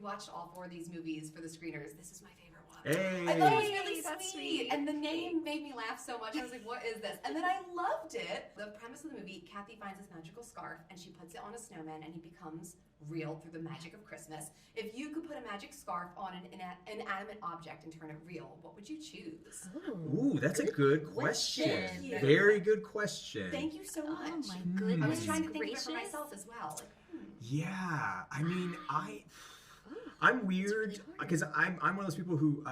watched all 4 of these movies for the screeners. This is my favorite one. Hey. I thought it was really sweet. And the name made me laugh so much. I was like, what is this? And then I loved it. The premise of the movie, Kathy finds this magical scarf and she puts it on a snowman and he becomes real through the magic of Christmas. If you could put a magic scarf on an inanimate object and turn it real, what would you choose? Ooh, that's a good question. Thank you. Very good question. Thank you so much. Oh my goodness. I was trying to think of it gracious. for myself as well. Like, Yeah, I mean, I'm weird because I'm one of those people who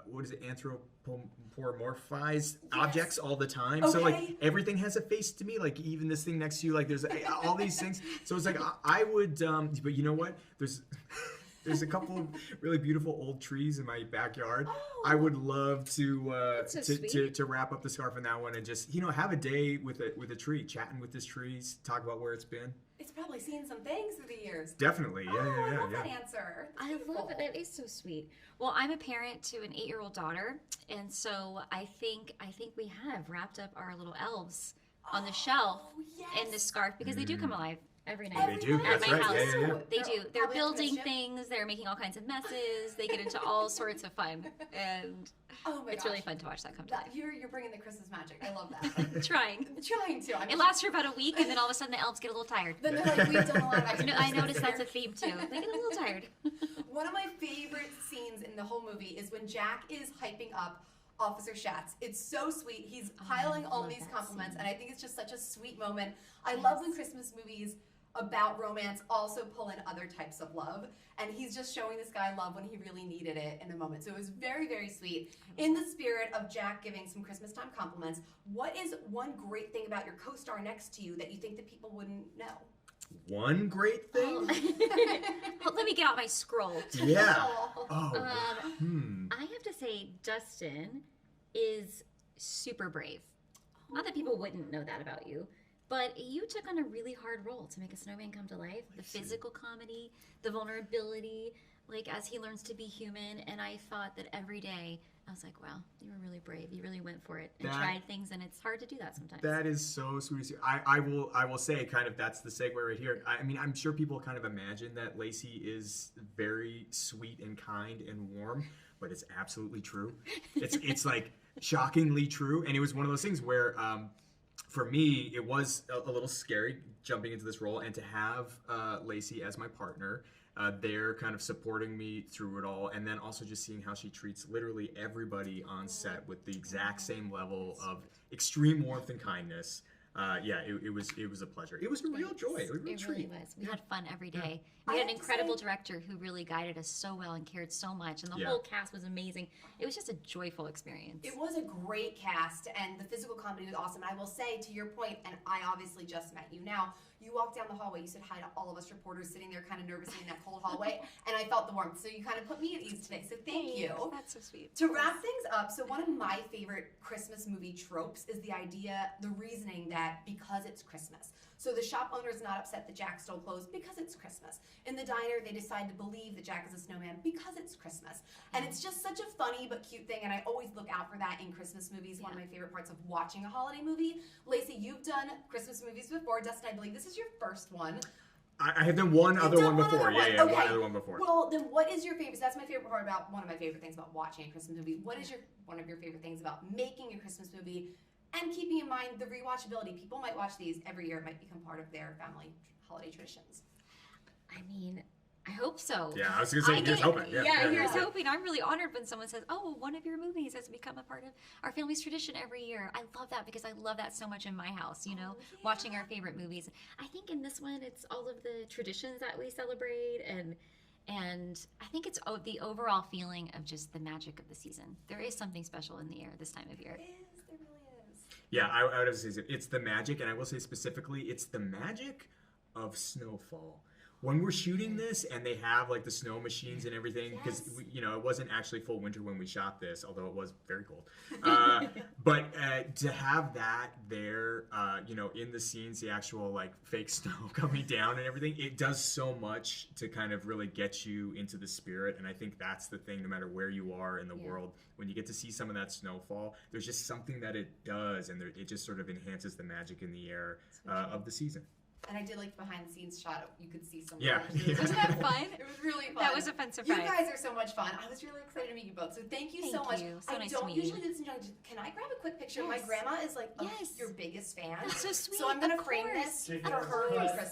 what is it, anthropomorphize objects all the time. So like everything has a face to me. Like even this thing next to you, like there's all these things. So it's like I would, but you know what? There's a couple of really beautiful old trees in my backyard. I would love to wrap up the scarf in that one and just have a day with a tree, chatting with this tree, talk about where it's been. it's probably seen some things through the years. Definitely, yeah. I love that answer. I love it. That is so sweet. Well, I'm a parent to an 8-year-old daughter, and so I think we have wrapped up our little elves on the shelf in the scarf because they do come alive every night. They do. At That's my right. house. Yeah. They do. They're probably building mischief. things. They're making all kinds of messes. They get into all sorts of fun, and it's really fun to watch that come to life. You're bringing the Christmas magic. I love that. Trying. Trying to. It lasts for about a week, and then all of a sudden the elves get a little tired. Then they're like, we've done a lot of activities. I noticed that's a theme too. They get a little tired. One of my favorite scenes in the whole movie is when Jack is hyping up Officer Schatz. It's so sweet. He's piling all these compliments, and I think it's just such a sweet moment. I love when Christmas movies about romance also pull in other types of love, and he's just showing this guy love when he really needed it in the moment. So it was very, very sweet. In the spirit of Jack giving some Christmas time compliments, what is one great thing about your co-star next to you that you think that people wouldn't know? One great thing? Let me get out my scroll. Yeah. I have to say Dustin is super brave. Not that people wouldn't know that about you, but you took on a really hard role to make a snowman come to life. The physical comedy, the vulnerability, like as he learns to be human. And I thought that every day, I was like, wow, you were really brave. You really went for it and tried things, and it's hard to do that sometimes. That is so sweet. I will say kind of that's the segue right here. I mean, I'm sure people kind of imagine that Lacey is very sweet and kind and warm, but it's absolutely true. It's like shockingly true. And it was one of those things where for me, it was a little scary jumping into this role, and to have Lacey as my partner, they're kind of supporting me through it all, and then also just seeing how she treats literally everybody on set with the exact same level of extreme warmth and kindness. It was a pleasure. It was a real joy. It was a real treat. Really was. We had fun every day. We had an incredible director who really guided us so well and cared so much, and the whole cast was amazing. It was just a joyful experience. It was a great cast, and the physical comedy was awesome. And I will say, to your point, and I obviously just met you now, you walked down the hallway, you said hi to all of us reporters sitting there kind of nervously in that cold hallway, and I felt the warmth. So you kind of put me at ease today, so thank you. That's so sweet. To wrap things up, so one of my favorite Christmas movie tropes is the reasoning that because it's Christmas. So the shop owner is not upset that Jack stole clothes because it's Christmas. In the diner, they decide to believe that Jack is a snowman because it's Christmas. And it's just such a funny but cute thing, and I always look out for that in Christmas movies. One of my favorite parts of watching a holiday movie. Lacey, you've done Christmas movies before. Dustin, I believe this is your first one. I have done one other one before. Okay. One other one before. Well, then what is your favorite? So that's my favorite part about one of my favorite things about watching a Christmas movie. What is one of your favorite things about making a Christmas movie? And keeping in mind the rewatchability. People might watch these every year. It might become part of their family holiday traditions. I mean, I hope so. Yeah, I was going to say, here's hoping. Here's hoping. I'm really honored when someone says, oh, one of your movies has become a part of our family's tradition every year. I love that because I love that so much in my house, watching our favorite movies. I think in this one, it's all of the traditions that we celebrate, and I think it's the overall feeling of just the magic of the season. There is something special in the air this time of year. There really is. Yeah, I would have to say it's the magic, and I will say specifically, it's the magic of snowfall. When we're shooting this and they have like the snow machines and everything, because it wasn't actually full winter when we shot this, although it was very cold. But to have that there, in the scenes, the actual like fake snow coming down and everything, it does so much to kind of really get you into the spirit. And I think that's the thing, no matter where you are in the world, when you get to see some of that snowfall, there's just something that it does, and it just sort of enhances the magic in the air of the season. And I did like the behind the scenes shot. You could see some. Yeah. Wasn't that fun? It was really fun. That was a fun surprise. You guys are so much fun. I was really excited to meet you both. So thank you so Thank much. you. So I nice don't to meet you. usually do this in John. Can I grab a quick picture? My Yes. grandma is like Yes. your biggest fan. That's so sweet. So I'm gonna Of frame course. this Take for care. her for Bye. Christmas.